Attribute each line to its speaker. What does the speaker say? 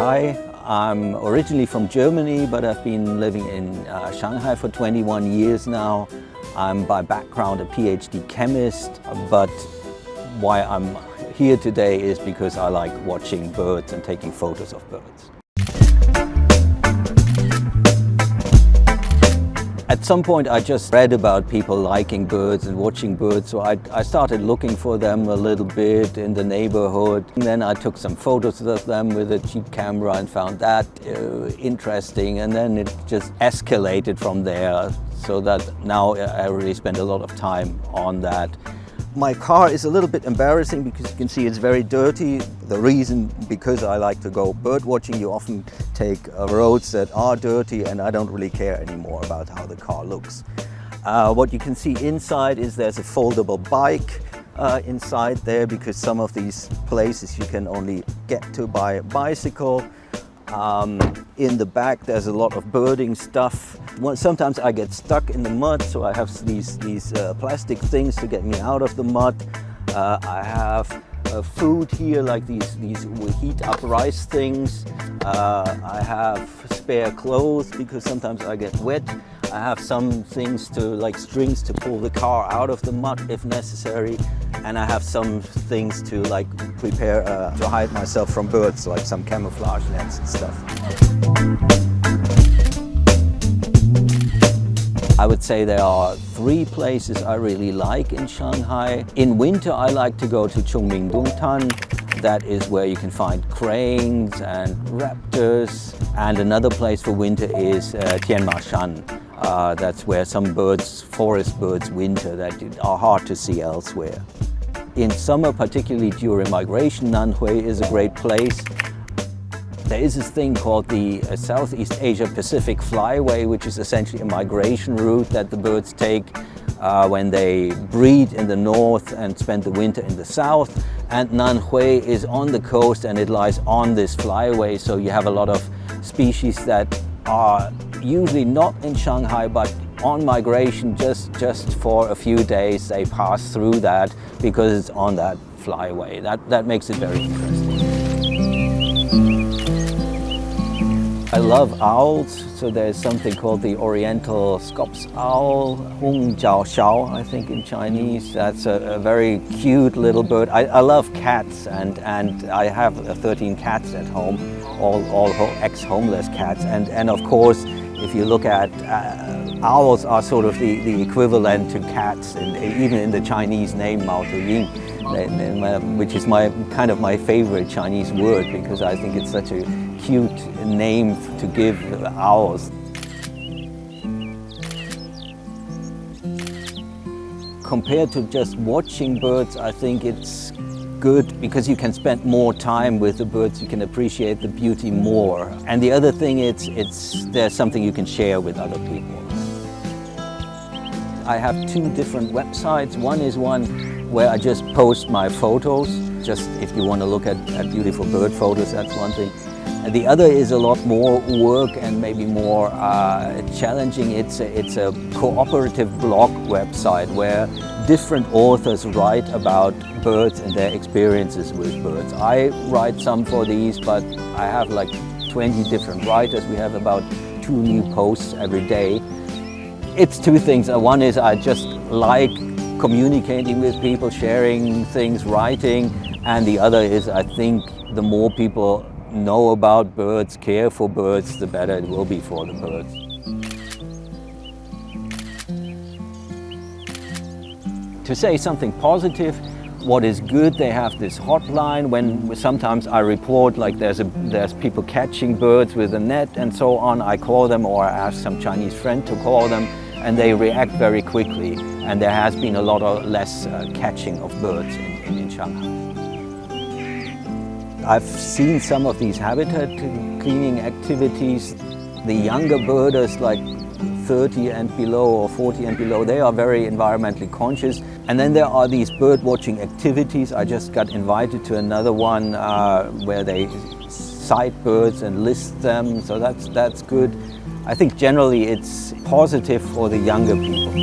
Speaker 1: Hui. I'm originally from Germany, but I've been living in Shanghai for 21 years now. I'm by background a PhD chemist, but why I'm here today is because I like watching birds and taking photos of birds. At some point I just read about people liking birds and watching birds, so I started looking for them a little bit in the neighborhood. And then I took some photos of them with a cheap camera and found that interesting, and then it just escalated from there, so that now I really spend a lot of time on that. My car is a little bit embarrassing because you can see it's very dirty. The reason, because I like to go bird watching, you often take roads that are dirty, and I don't really care anymore about how the car looks. What you can see inside is there's a foldable bike inside there, because some of these places you can only get to by a bicycle. In the back there's a lot of birding stuff. Sometimes I get stuck in the mud, so I have these plastic things to get me out of the mud. I have food here, like these heat up rice things. I have spare clothes because sometimes I get wet. I have some things like strings to pull the car out of the mud if necessary. And I have some things to prepare to hide myself from birds, like some camouflage nets and stuff. I would say there are 3 places I really like in Shanghai. In winter I like to go to Chongmingdongtan. That is where you can find cranes and raptors. And another place for winter is Tianmashan. That's where some birds, forest birds, winter that are hard to see elsewhere. In summer, particularly during migration, Nan Hui is a great place. There is this thing called the Southeast Asia Pacific Flyway, which is essentially a migration route that the birds take when they breed in the north and spend the winter in the south. And Nan Hui is on the coast, and it lies on this flyway, so you have a lot of species that are usually not in Shanghai, but on migration just for a few days. They pass through that because it's on that flyway. That makes it very interesting. I love owls, so there's something called the Oriental Scops owl, Hong Jiao Xiao, I think in Chinese. That's a very cute little bird. I love cats, and I have 13 cats at home, all ex-homeless cats. And of course, if you look at owls are sort of the equivalent to cats, and even in the Chinese name Mao Ying, which is kind of my favorite Chinese word, because I think it's such a cute name to give owls. Compared to just watching birds, I think it's good because you can spend more time with the birds, you can appreciate the beauty more. And the other thing, there's something you can share with other people. I have 2 different websites. One is one where I just post my photos, just if you want to look at beautiful bird photos, that's one thing. And the other is a lot more work and maybe more challenging. It's a cooperative blog website where different authors write about birds and their experiences with birds. I write some for these, but I have like 20 different writers. We have about 2 new posts every day. It's 2 things. One is I just like communicating with people, sharing things, writing. And the other is I think the more people know about birds, care for birds, the better it will be for the birds. To say something positive, what is good, they have this hotline when sometimes I report like there's people catching birds with a net and so on. I call them, or I ask some Chinese friend to call them, and they react very quickly. And there has been a lot less catching of birds in Shanghai. I've seen some of these habitat cleaning activities. The younger birders, like 30 and below or 40 and below, they are very environmentally conscious. And then there are these bird watching activities. I just got invited to another one where they sight birds and list them, so that's good. I think generally it's positive for the younger people.